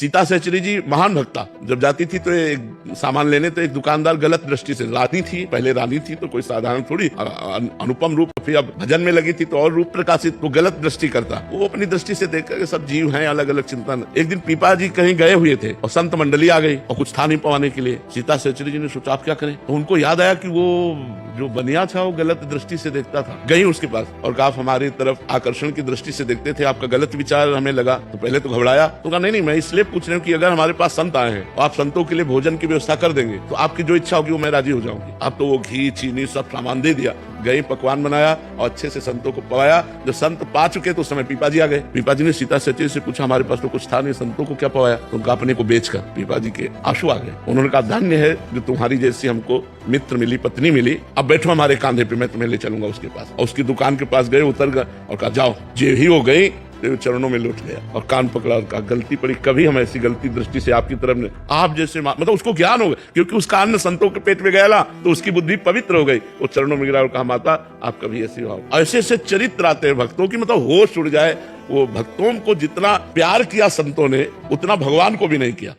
सीता सहचरी जी महान भक्ता, जब जाती थी तो एक सामान लेने तो एक दुकानदार गलत दृष्टि से, रानी थी, पहले रानी थी तो कोई साधारण थोड़ी, अनुपम रूप, फिर अब भजन में लगी थी तो और रूप प्रकाशित, तो गलत दृष्टि करता, वो अपनी दृष्टि से देख कर सब जीव हैं, अलग अलग चिंतन। एक दिन पीपा जी कहीं गए हुए थे और संत मंडली आ गई और कुछ था नहीं पवाने के लिए। सीता सहचरी जी ने सोचा आप क्या करें, तो उनको याद आया कि वो जो बनिया था वो गलत दृष्टि से देखता था। गई उसके पास और कहा आप हमारी तरफ आकर्षण की दृष्टि से देखते थे, आपका गलत विचार हमें लगा। तो पहले तो घबराया, तो कहा नहीं मैं इसलिए पूछ रही हूँ कि अगर हमारे पास संत आए हैं और आप संतों के लिए भोजन की व्यवस्था कर देंगे तो आपकी जो इच्छा होगी वो मैं राजी हो जाऊंगी। आप तो वो घी चीनी सब सामान दे दिया, गई पकवान बनाया और अच्छे से संतों को पवाया। जब संत पा चुके तो उस समय पीपा जी आ गए। पीपा जी ने सीता सहचरी से पूछा हमारे पास तो कुछ था नहीं, संतों को क्या पवाया? तो उनका अपने को बेचकर पीपा जी के आंसू आ गए। उन्होंने कहा धन्य है जो तुम्हारी जैसी हमको मित्र मिली, पत्नी मिली, अब बैठो हमारे कांधे पे, मैं तुम्हें ले चलूंगा उसके पास। और उसकी दुकान के पास गए, उतर गए और कहा जाओ। जे ही हो गई तो चरणों में लौट गया और कान पकड़ा और कहा गलती पड़ी, कभी हम ऐसी गलती दृष्टि से आपकी तरफ ने, आप जैसे मतलब उसको ज्ञान हो गया क्योंकि उसका अन्न संतों के पेट में गया तो उसकी बुद्धि पवित्र हो गई। वो चरणों में गिरा और कहा माता आप कभी ऐसी हो। ऐसे ऐसे चरित्र आते हैं भक्तों की, मतलब होश उड़ जाए। वो भक्तों को जितना प्यार किया संतों ने उतना भगवान को भी नहीं किया।